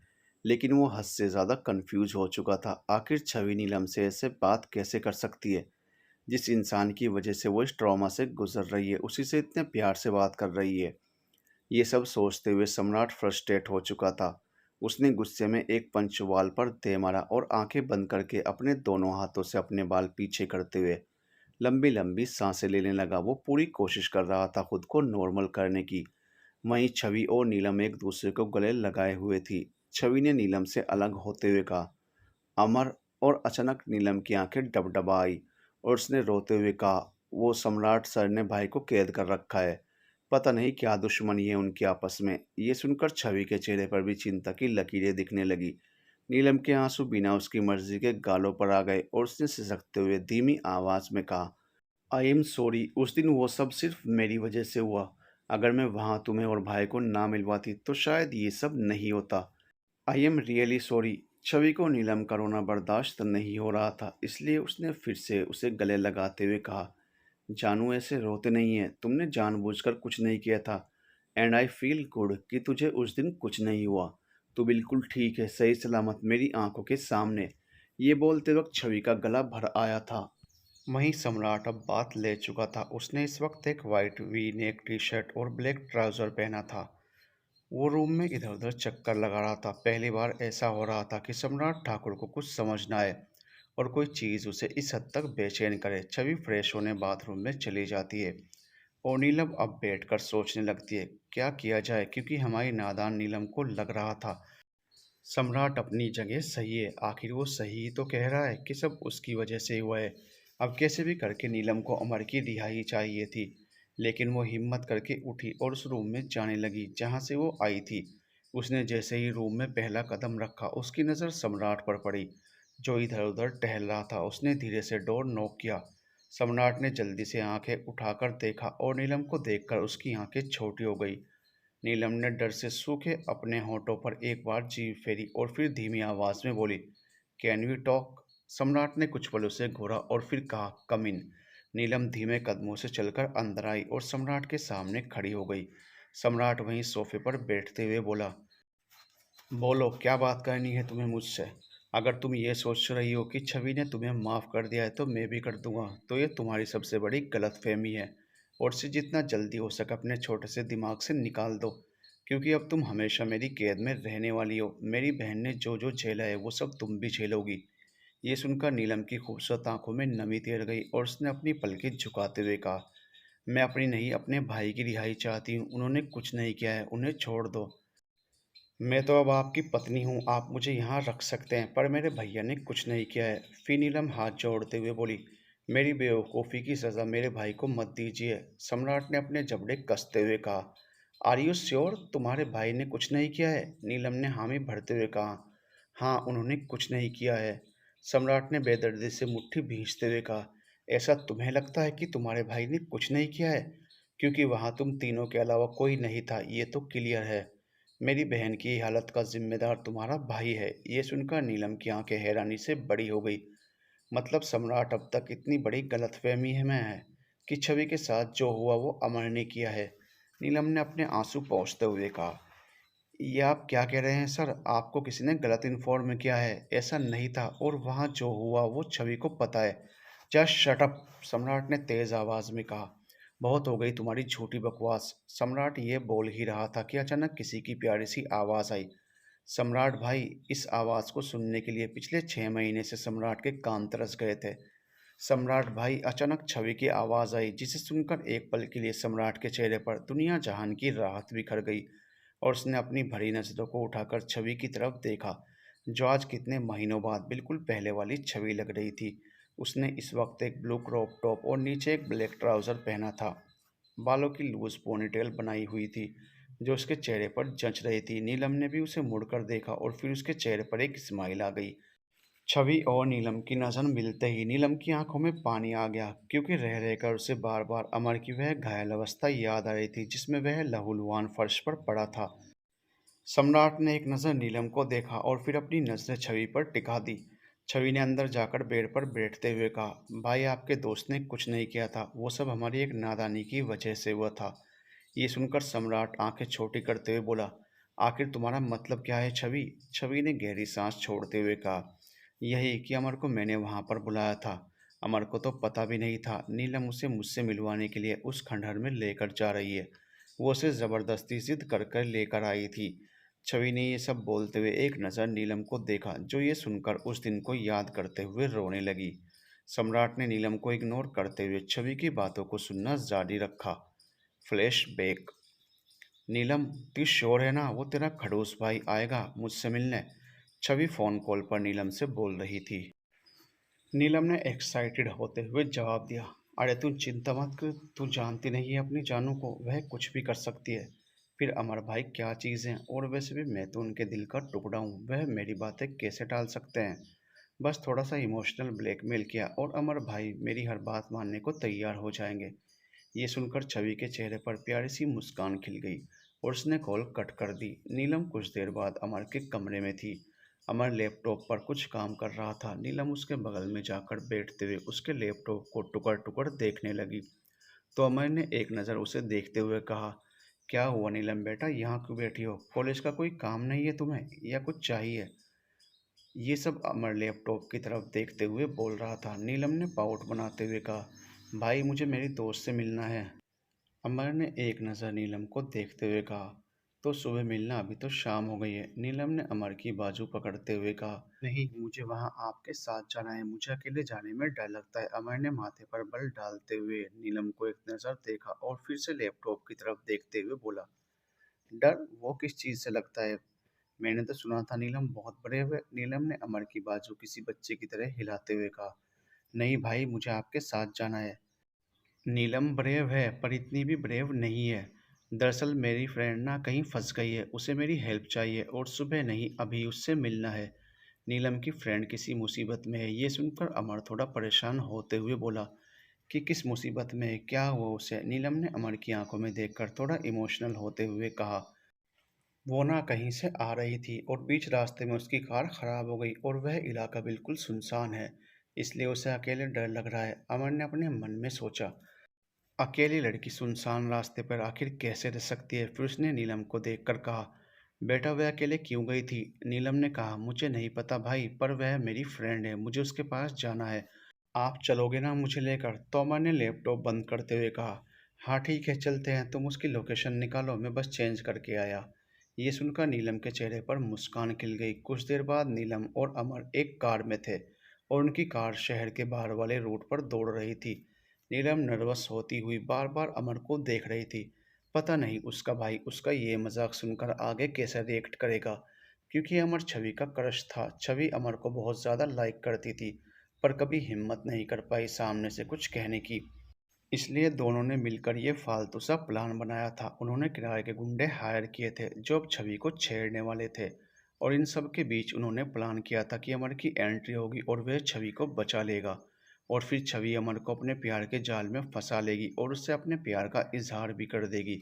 लेकिन वो हद से ज़्यादा कंफ्यूज हो चुका था। आखिर छवि नीलम से ऐसे बात कैसे कर सकती है? जिस इंसान की वजह से वो इस ट्रॉमा से गुजर रही है, उसी से इतने प्यार से बात कर रही है। ये सब सोचते हुए सम्राट फ्रस्ट्रेट हो चुका था। उसने गुस्से में एक पंच वाल पर दे मारा और आंखें बंद करके अपने दोनों हाथों से अपने बाल पीछे करते हुए लंबी लंबी सांसें लेने लगा। वो पूरी कोशिश कर रहा था खुद को नॉर्मल करने की। वहीं छवि और नीलम एक दूसरे को गले लगाए हुए थी। छवि ने नीलम से अलग होते हुए कहा, अमर। और अचानक नीलम की आंखें डबडबा आई और उसने रोते हुए कहा, वो सम्राट सर ने भाई को कैद कर रखा है। पता नहीं क्या दुश्मनी है उनकी आपस में। ये सुनकर छवि के चेहरे पर भी चिंता की लकीरें दिखने लगी। नीलम के आंसू बिना उसकी मर्जी के गालों पर आ गए और उसने सिसकते हुए धीमी आवाज में कहा, आई एम सॉरी। उस दिन वो सब सिर्फ मेरी वजह से हुआ। अगर मैं वहाँ तुम्हें और भाई को ना मिलवाती तो शायद ये सब नहीं होता। I am really sorry. Chhavi को नीलम का रोना बर्दाश्त नहीं हो रहा था, इसलिए उसने फिर से उसे गले लगाते हुए कहा, जानू ऐसे रोते नहीं है, तुमने जानबूझकर कुछ नहीं किया था। एंड आई फील गुड कि तुझे उस दिन कुछ नहीं हुआ। तू बिल्कुल ठीक है, सही सलामत मेरी आंखों के सामने। ये बोलते वक्त छवि का गला भर आया था। वहीं सम्राट अब बात ले चुका था। उसने इस वक्त एक white V neck T shirt और ब्लैक ट्राउज़र पहना था। वो रूम में इधर उधर चक्कर लगा रहा था। पहली बार ऐसा हो रहा था कि सम्राट ठाकुर को कुछ समझ ना आए और कोई चीज़ उसे इस हद तक बेचैन करे। छवि फ्रेश होने बाथरूम में चली जाती है और नीलम अब बैठकर सोचने लगती है क्या किया जाए, क्योंकि हमारी नादान नीलम को लग रहा था सम्राट अपनी जगह सही है। आखिर वो सही ही तो कह रहा है कि सब उसकी वजह से हुआ है। अब कैसे भी करके नीलम को अमर की रिहाई चाहिए थी। लेकिन वो हिम्मत करके उठी और उस रूम में जाने लगी जहाँ से वो आई थी। उसने जैसे ही रूम में पहला कदम रखा, उसकी नज़र सम्राट पर पड़ी, जो इधर उधर टहल रहा था। उसने धीरे से डोर नॉक किया। सम्राट ने जल्दी से आंखें उठाकर देखा और नीलम को देखकर उसकी आंखें छोटी हो गई। नीलम ने डर से सूखे अपने होठों पर एक बार जीभ फेरी और फिर धीमी आवाज में बोली, कैन वी टॉक? सम्राट ने कुछ पल उसे घूरा और फिर कहा, कम इन। नीलम धीमे कदमों से चलकर अंदर आई और सम्राट के सामने खड़ी हो गई। सम्राट वहीं सोफे पर बैठते हुए बोला, बोलो क्या बात करनी है तुम्हें मुझसे? अगर तुम ये सोच रही हो कि छवि ने तुम्हें माफ़ कर दिया है तो मैं भी कर दूंगा, तो ये तुम्हारी सबसे बड़ी गलतफहमी है। और इसे जितना जल्दी हो सके अपने छोटे से दिमाग से निकाल दो, क्योंकि अब तुम हमेशा मेरी कैद में रहने वाली हो। मेरी बहन ने जो जो झेला है वो सब तुम भी झेलोगी। ये सुनकर नीलम की खूबसूरत आंखों में नमी तैर गई और उसने अपनी पलकें झुकाते हुए कहा, मैं अपनी नहीं अपने भाई की रिहाई चाहती हूँ। उन्होंने कुछ नहीं किया है, उन्हें छोड़ दो। मैं तो अब आपकी पत्नी हूँ, आप मुझे यहाँ रख सकते हैं, पर मेरे भैया ने कुछ नहीं किया है। फिर नीलम हाथ जोड़ते हुए बोली, मेरी बेवकूफ़ी की सज़ा मेरे भाई को मत दीजिए। सम्राट ने अपने जबड़े कसते हुए कहा, आर यू श्योर तुम्हारे भाई ने कुछ नहीं किया है? नीलम ने हामी भरते हुए कहा, हाँ उन्होंने कुछ नहीं किया है। सम्राट ने बेदर्दी से मुट्ठी भींचते हुए कहा, ऐसा तुम्हें लगता है कि तुम्हारे भाई ने कुछ नहीं किया है? क्योंकि वहाँ तुम तीनों के अलावा कोई नहीं था, ये तो क्लियर है। मेरी बहन की हालत का जिम्मेदार तुम्हारा भाई है। ये सुनकर नीलम की आंखें हैरानी से बड़ी हो गई। मतलब सम्राट अब तक इतनी बड़ी गलतफहमी है में है कि छवि के साथ जो हुआ वो अमर ने किया है। नीलम ने अपने आंसू पोंछते हुए कहा, ये आप क्या कह रहे हैं सर? आपको किसी ने गलत इन्फॉर्म किया है। ऐसा नहीं था और वहाँ जो हुआ वो छवि को पता है। Just shut up. सम्राट ने तेज आवाज में कहा, बहुत हो गई तुम्हारी झूठी बकवास। सम्राट ये बोल ही रहा था कि अचानक किसी की प्यारी सी आवाज आई। सम्राट भाई। इस आवाज को सुनने के लिए पिछले 6 महीने से सम्राट के कान तरस गए थे। सम्राट भाई। अचानक छवि की आवाज आई, जिसे सुनकर एक पल के लिए सम्राट के चेहरे पर दुनिया जहान की राहत बिखर गई और उसने अपनी भरी नजरों को उठाकर छवि की तरफ देखा, जो आज कितने महीनों बाद बिल्कुल पहले वाली छवि लग रही थी। उसने इस वक्त एक ब्लू क्रॉप टॉप और नीचे एक ब्लैक ट्राउज़र पहना था। बालों की लूज़ पोनीटेल बनाई हुई थी, जो उसके चेहरे पर जच रही थी। नीलम ने भी उसे मुड़कर देखा और फिर उसके चेहरे पर एक स्माइल आ गई। छवि और नीलम की नज़र मिलते ही नीलम की आंखों में पानी आ गया, क्योंकि रह रहकर उसे बार बार अमर की वह घायल अवस्था याद आ रही थी, जिसमें वह लहूलुहान फर्श पर पड़ा था। सम्राट ने एक नज़र नीलम को देखा और फिर अपनी नज़रें छवि पर टिका दी। छवि ने अंदर जाकर बेड पर बैठते हुए कहा, भाई आपके दोस्त ने कुछ नहीं किया था, वो सब हमारी एक नादानी की वजह से हुआ था। ये सुनकर सम्राट आंखें छोटी करते हुए बोला, आखिर तुम्हारा मतलब क्या है छवि? छवि ने गहरी सांस छोड़ते हुए कहा, यही कि अमर को मैंने वहां पर बुलाया था। अमर को तो पता भी नहीं था नीलम उसे मुझसे मिलवाने के लिए उस खंडहर में लेकर जा रही है। वो उसे ज़बरदस्ती जिद कर कर लेकर आई थी। छवि ने ये सब बोलते हुए एक नज़र नीलम को देखा, जो ये सुनकर उस दिन को याद करते हुए रोने लगी। सम्राट ने नीलम को इग्नोर करते हुए छवि की बातों को सुनना जारी रखा। फ्लैशबैक। नीलम, तू श्योर है ना वो तेरा खड़ूस भाई आएगा मुझसे मिलने? छवि फोन कॉल पर नीलम से बोल रही थी। नीलम ने एक्साइटेड होते हुए जवाब दिया, अरे तू चिंता मत कर, तू जानती नहीं है अपनी जानू को, वह कुछ भी कर सकती है। फिर अमर भाई क्या चीज़ हैं, और वैसे भी मैं तो उनके दिल का टुकड़ा हूँ, वह मेरी बातें कैसे टाल सकते हैं? बस थोड़ा सा इमोशनल ब्लैकमेल किया और अमर भाई मेरी हर बात मानने को तैयार हो जाएंगे। ये सुनकर छवि के चेहरे पर प्यारी सी मुस्कान खिल गई और उसने कॉल कट कर दी। नीलम कुछ देर बाद अमर के कमरे में थी। अमर लैपटॉप पर कुछ काम कर रहा था। नीलम उसके बगल में जाकर बैठते हुए उसके लैपटॉप को टुकड़ टुकड़ देखने लगी। तो अमर ने एक नज़र उसे देखते हुए कहा, क्या हुआ नीलम बेटा, यहाँ क्यों बैठी हो? कॉलेज का कोई काम नहीं है तुम्हें या कुछ चाहिए? ये सब अमर लैपटॉप की तरफ देखते हुए बोल रहा था। नीलम ने पाउट बनाते हुए कहा, भाई मुझे मेरी दोस्त से मिलना है। अमर ने एक नज़र नीलम को देखते हुए कहा, तो सुबह मिलना, अभी तो शाम हो गई है। नीलम ने अमर की बाजू पकड़ते हुए कहा, नहीं मुझे वहाँ आपके साथ जाना है, मुझे अकेले जाने में डर लगता है। अमर ने माथे पर बल डालते हुए नीलम को एक नज़र देखा और फिर से लैपटॉप की तरफ देखते हुए बोला, डर वो किस चीज़ से लगता है? मैंने तो सुना था नीलम बहुत ब्रेव है। नीलम ने अमर की बाजू किसी बच्चे की तरह हिलाते हुए कहा, नहीं भाई मुझे आपके साथ जाना है। नीलम ब्रेव है पर इतनी भी ब्रेव नहीं है। दरअसल मेरी फ्रेंड ना कहीं फंस गई है, उसे मेरी हेल्प चाहिए और सुबह नहीं अभी उससे मिलना है। नीलम की फ्रेंड किसी मुसीबत में है। ये सुनकर अमर थोड़ा परेशान होते हुए बोला कि किस मुसीबत में है, क्या हुआ उसे? नीलम ने अमर की आंखों में देखकर थोड़ा इमोशनल होते हुए कहा, वो ना कहीं से आ रही थी और बीच रास्ते में उसकी कार खराब हो गई और वह इलाका बिल्कुल सुनसान है, इसलिए उसे अकेले डर लग रहा है। अमर ने अपने मन में सोचा, अकेली लड़की सुनसान रास्ते पर आखिर कैसे रह सकती है? फिर उसने नीलम को देखकर कहा, बेटा वह अकेले क्यों गई थी? नीलम ने कहा, मुझे नहीं पता भाई, पर वह मेरी फ्रेंड है, मुझे उसके पास जाना है। आप चलोगे ना मुझे लेकर? तोमर ने लैपटॉप बंद करते हुए कहा, हाँ ठीक है चलते हैं, तुम उसकी लोकेशन निकालो, मैं बस चेंज करके आया। ये सुनकर नीलम के चेहरे पर मुस्कान खिल गई। कुछ देर बाद नीलम और अमर एक कार में थे और उनकी कार शहर के बाहर वाले रूट पर दौड़ रही थी। नीलम नर्वस होती हुई बार बार अमर को देख रही थी। पता नहीं उसका भाई उसका ये मजाक सुनकर आगे कैसे रिएक्ट करेगा, क्योंकि अमर छवि का क्रश था। छवि अमर को बहुत ज़्यादा लाइक करती थी, पर कभी हिम्मत नहीं कर पाई सामने से कुछ कहने की। इसलिए दोनों ने मिलकर ये फालतू सा प्लान बनाया था। उन्होंने किराए के गुंडे हायर किए थे जो अब छवि को छेड़ने वाले थे, और इन सब के बीच उन्होंने प्लान किया था कि अमर की एंट्री होगी और वह छवि को बचा लेगा, और फिर छवि अमर को अपने प्यार के जाल में फंसा लेगी और उससे अपने प्यार का इजहार भी कर देगी।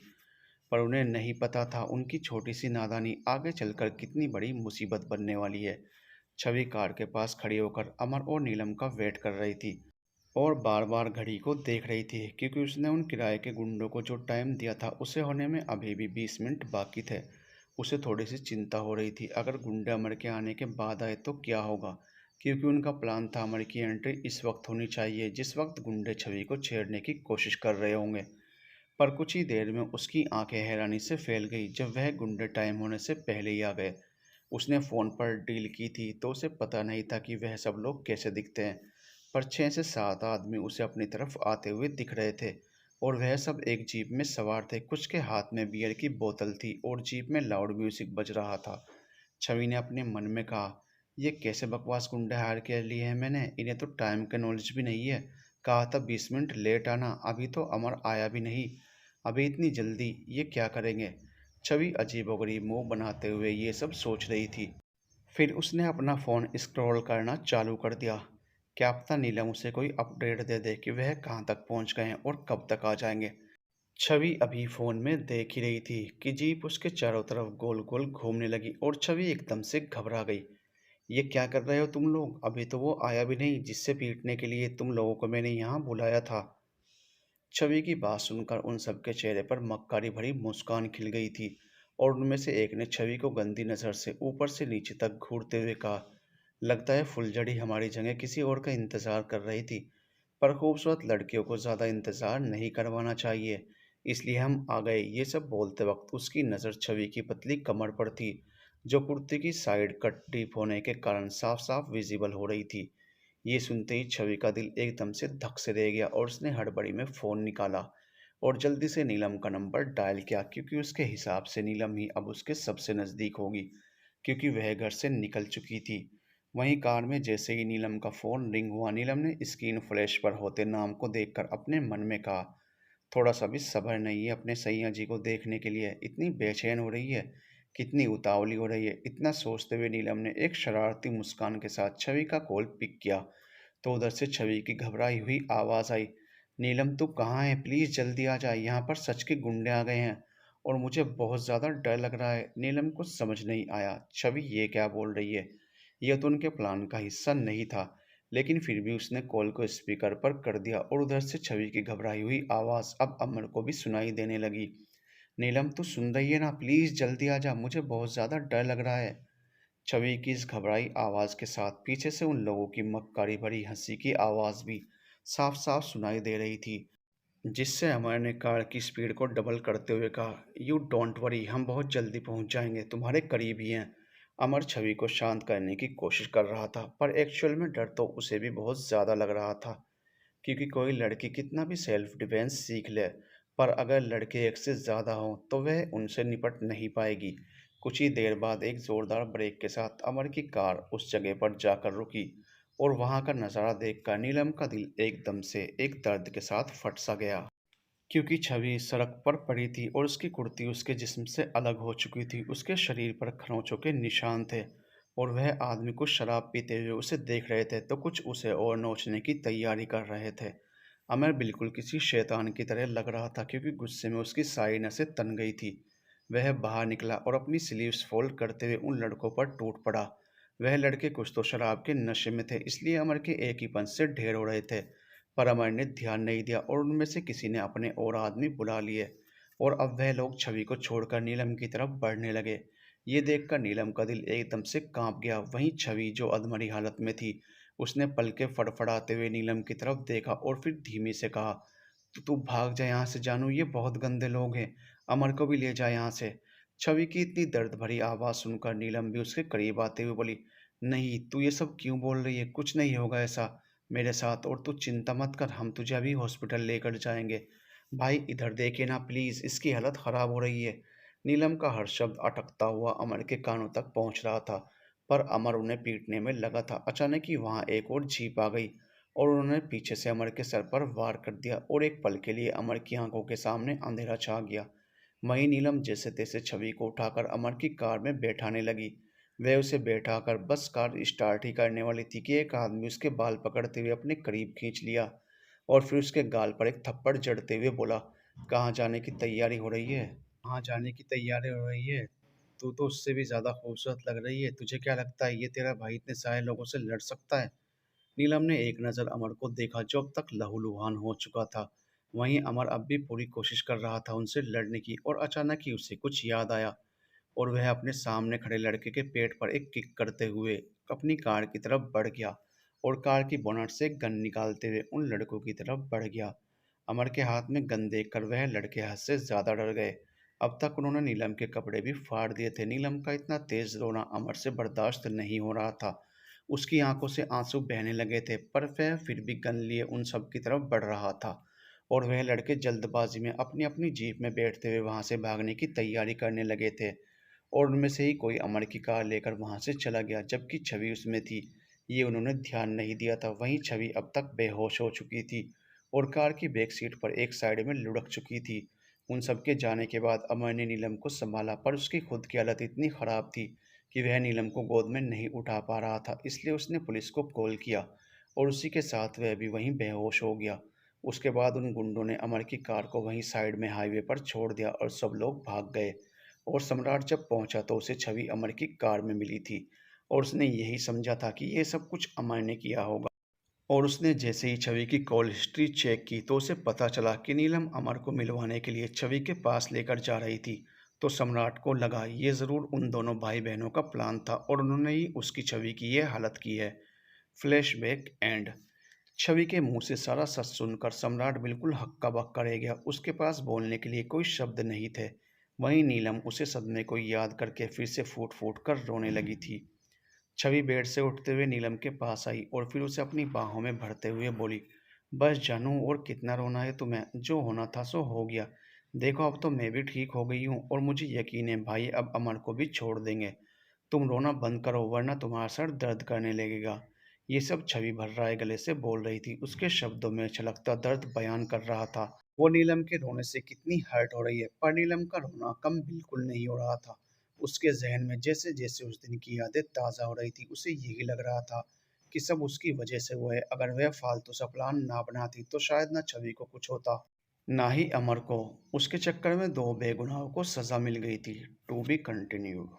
पर उन्हें नहीं पता था उनकी छोटी सी नादानी आगे चलकर कितनी बड़ी मुसीबत बनने वाली है। छवि कार के पास खड़ी होकर अमर और नीलम का वेट कर रही थी और बार बार घड़ी को देख रही थी, क्योंकि उसने उन किराए के गुंडों को जो टाइम दिया था उसे होने में अभी भी 20 मिनट बाकी थे। उसे थोड़ी सी चिंता हो रही थी, अगर गुंडे अमर के आने के बाद आए तो क्या होगा, क्योंकि उनका प्लान था अमर की एंट्री इस वक्त होनी चाहिए जिस वक्त गुंडे छवि को छेड़ने की कोशिश कर रहे होंगे। पर कुछ ही देर में उसकी आंखें हैरानी से फैल गई जब वह गुंडे टाइम होने से पहले ही आ गए। उसने फ़ोन पर डील की थी तो उसे पता नहीं था कि वह सब लोग कैसे दिखते हैं, पर 6 से 7 आदमी उसे अपनी तरफ आते हुए दिख रहे थे और वह सब एक जीप में सवार थे। कुछ के हाथ में बियर की बोतल थी और जीप में लाउड म्यूजिक बज रहा था। छवि ने अपने मन में कहा, ये कैसे बकवास गुंडे हायर कर लिए हैं मैंने, इन्हें तो टाइम का नॉलेज भी नहीं है। कहा था 20 मिनट लेट आना, अभी तो अमर आया भी नहीं। अभी इतनी जल्दी, ये क्या करेंगे? छवि अजीबोगरीब मुंह बनाते हुए ये सब सोच रही थी। फिर उसने अपना फ़ोन स्क्रॉल करना चालू कर दिया। क्या पता नीलम उसे कोई अपडेट दे दे कि वह कहाँ तक पहुँच गए हैं और कब तक आ जाएंगे। छवि अभी फ़ोन में देख ही रही थी कि जीप उसके चारों तरफ गोल गोल घूमने लगी और छवि एकदम से घबरा गई। ये क्या कर रहे हो तुम लोग? अभी तो वो आया भी नहीं जिससे पीटने के लिए तुम लोगों को मैंने यहाँ बुलाया था। छवि की बात सुनकर उन सबके चेहरे पर मक्कारी भरी मुस्कान खिल गई थी और उनमें से एक ने छवि को गंदी नज़र से ऊपर से नीचे तक घूरते हुए कहा, लगता है फुलझड़ी हमारी जगह किसी और का इंतज़ार कर रही थी, पर खूबसूरत लड़कियों को ज़्यादा इंतज़ार नहीं करवाना चाहिए, इसलिए हम आ गए। ये सब बोलते वक्त उसकी नज़र छवि की पतली कमर पर थी, जो कुर्ते की साइड कट डीप होने के कारण साफ साफ विजिबल हो रही थी। ये सुनते ही छवि का दिल एकदम से धक से रह गया और उसने हड़बड़ी में फ़ोन निकाला और जल्दी से नीलम का नंबर डायल किया, क्योंकि उसके हिसाब से नीलम ही अब उसके सबसे नज़दीक होगी, क्योंकि वह घर से निकल चुकी थी। वहीं कार में जैसे ही नीलम का फ़ोन रिंग हुआ, नीलम ने स्क्रीन फ्लैश पर होते नाम को देखकर अपने मन में कहा, थोड़ा सा भी सब्र नहीं है अपने सैया जी को देखने के लिए, इतनी बेचैन हो रही है, कितनी उतावली हो रही है। इतना सोचते हुए नीलम ने एक शरारती मुस्कान के साथ छवि का कॉल पिक किया, तो उधर से छवि की घबराई हुई आवाज़ आई, नीलम तू कहाँ है? प्लीज़ जल्दी आ जा, यहाँ पर सच के गुंडे आ गए हैं और मुझे बहुत ज़्यादा डर लग रहा है। नीलम को समझ नहीं आया छवि ये क्या बोल रही है। यह तो उनके प्लान का हिस्सा नहीं था, लेकिन फिर भी उसने कॉल को स्पीकर पर कर दिया और उधर से छवि की घबराई हुई आवाज़ अब अमर को भी सुनाई देने लगी, नीलम तू सुन रही है ना? प्लीज़ जल्दी आ जा, मुझे बहुत ज़्यादा डर लग रहा है। छवि की इस घबराई आवाज़ के साथ पीछे से उन लोगों की मक्कारी भरी हंसी की आवाज़ भी साफ साफ सुनाई दे रही थी, जिससे अमर ने कार की स्पीड को डबल करते हुए कहा, यू डोंट वरी, हम बहुत जल्दी पहुंच जाएंगे, तुम्हारे करीब ही हैं। अमर छवि को शांत करने की कोशिश कर रहा था, पर एक्चुअल में डर तो उसे भी बहुत ज़्यादा लग रहा था, क्योंकि कोई लड़की कितना भी सेल्फ डिफेंस सीख ले, पर अगर लड़के एक से ज़्यादा हों तो वह उनसे निपट नहीं पाएगी। कुछ ही देर बाद एक ज़ोरदार ब्रेक के साथ अमर की कार उस जगह पर जाकर रुकी और वहां का नज़ारा देखकर नीलम का दिल एकदम से एक दर्द के साथ फट सा गया, क्योंकि छवि सड़क पर पड़ी थी और उसकी कुर्ती उसके जिस्म से अलग हो चुकी थी। उसके शरीर पर खरोंचों के निशान थे और वह आदमी कुछ शराब पीते हुए उसे देख रहे थे तो कुछ उसे और नोचने की तैयारी कर रहे थे। अमर बिल्कुल किसी शैतान की तरह लग रहा था, क्योंकि गुस्से में उसकी सारी नसें तन गई थी। वह बाहर निकला और अपनी स्लीव्स फोल्ड करते हुए उन लड़कों पर टूट पड़ा। वह लड़के कुछ तो शराब के नशे में थे, इसलिए अमर के एक ही पंच से ढेर हो रहे थे, पर अमर ने ध्यान नहीं दिया और उनमें से किसी ने अपने और आदमी बुला लिए और अब वह लोग छवि को छोड़कर नीलम की तरफ बढ़ने लगे। ये देखकर नीलम का दिल एकदम से कांप गया। वहीं छवि जो अधमरी हालत में थी, उसने पलके फड़फड़ाते हुए नीलम की तरफ देखा और फिर धीमे से कहा, तो तू भाग जा यहाँ से जानू, ये बहुत गंदे लोग हैं, अमर को भी ले जा यहाँ से। छवि की इतनी दर्द भरी आवाज़ सुनकर नीलम भी उसके करीब आते हुए बोली, नहीं तू ये सब क्यों बोल रही है, कुछ नहीं होगा ऐसा मेरे साथ, और तू चिंता मत कर, हम तुझे अभी हॉस्पिटल लेकर जाएंगे। भाई इधर देखिए ना प्लीज़, इसकी हालत ख़राब हो रही है। नीलम का हर शब्द अटकता हुआ अमर के कानों तक पहुंच रहा था, पर अमर उन्हें पीटने में लगा था। अचानक ही वहां एक और जीप आ गई और उन्होंने पीछे से अमर के सर पर वार कर दिया और एक पल के लिए अमर की आंखों के सामने अंधेरा छा गया। वहीं नीलम जैसे तैसे छवि को उठाकर अमर की कार में बैठाने लगी। वह उसे बैठाकर बस कार स्टार्ट ही करने वाली थी कि एक आदमी उसके बाल पकड़ते हुए अपने करीब खींच लिया और फिर उसके गाल पर एक थप्पड़ जड़ते हुए बोला, कहाँ जाने की तैयारी हो रही है? कहाँ जाने की तैयारी हो रही है? तू तो उससे भी ज़्यादा खूबसूरत लग रही है, तुझे क्या लगता है ये तेरा भाई इतने सारे लोगों से लड़ सकता है? नीलम ने एक नज़र अमर को देखा, जो अब तक लहूलुहान हो चुका था। वहीं अमर अब भी पूरी कोशिश कर रहा था उनसे लड़ने की, और अचानक ही उसे कुछ याद आया और वह अपने सामने खड़े लड़के के पेट पर एक किक करते हुए अपनी कार की तरफ बढ़ गया और कार की बोनट से गन निकालते हुए उन लड़कों की तरफ बढ़ गया। अमर के हाथ में गन देखकर वह लड़के हद से ज्यादा डर गए। अब तक उन्होंने नीलम के कपड़े भी फाड़ दिए थे। नीलम का इतना तेज रोना अमर से बर्दाश्त नहीं हो रहा था। उसकी आंखों से आंसू बहने लगे थे, पर वह फिर भी गन लिए उन सब की तरफ बढ़ रहा था और वह लड़के जल्दबाजी में अपनी अपनी जीप में बैठते हुए वहां से भागने की तैयारी करने लगे थे। और उनमें से ही कोई अमर की कार लेकर वहां से चला गया, जबकि छवि उसमें थी। ये उन्होंने ध्यान नहीं दिया था। वहीं छवि अब तक बेहोश हो चुकी थी और कार की बैक सीट पर एक साइड में लुढ़क चुकी थी। उन सबके जाने के बाद अमर ने नीलम को संभाला, पर उसकी खुद की हालत इतनी खराब थी कि वह नीलम को गोद में नहीं उठा पा रहा था। इसलिए उसने पुलिस को कॉल किया और उसी के साथ वह भी वहीं बेहोश हो गया। उसके बाद उन गुंडों ने अमर की कार को वहीं साइड में हाईवे पर छोड़ दिया और सब लोग भाग गए। और सम्राट जब पहुंचा तो उसे छवि अमर की कार में मिली थी और उसने यही समझा था कि यह सब कुछ अमर ने किया होगा। और उसने जैसे ही छवि की कॉल हिस्ट्री चेक की तो उसे पता चला कि नीलम अमर को मिलवाने के लिए छवि के पास लेकर जा रही थी। तो सम्राट को लगा ये ज़रूर उन दोनों भाई बहनों का प्लान था और उन्होंने ही उसकी छवि की ये हालत की है। Flashback and. छवि के मुंह से सारा सच सुनकर सम्राट बिल्कुल हक्का बक्का रह गया। उसके पास बोलने के लिए कोई शब्द नहीं थे। वहीं नीलम उसे सदमे को याद करके फिर से फूट फूट कर रोने लगी थी। छवि बेड से उठते हुए नीलम के पास आई और फिर उसे अपनी बाहों में भरते हुए बोली, बस जानू, और कितना रोना है तुम्हें? जो होना था सो हो गया। देखो अब तो मैं भी ठीक हो गई हूँ और मुझे यकीन है भाई अब अमर को भी छोड़ देंगे। तुम रोना बंद करो वरना तुम्हारा सर दर्द करने लगेगा। ये सब छवि भर्राए गले से बोल रही थी। उसके शब्दों में छलकता दर्द बयान कर रहा था। वो नीलम के रोने से कितनी हर्ट हो रही है, पर नीलम का रोना कम बिल्कुल नहीं हो रहा था। उसके जहन में जैसे जैसे उस दिन की यादें ताज़ा हो रही थी, उसे यही लग रहा था कि सब उसकी वजह से हुआ है। अगर वह फालतू सा प्लान ना बनाती तो शायद ना छवि को कुछ होता, ना ही अमर को। उसके चक्कर में दो बेगुनाहों को सजा मिल गई थी। To be continued.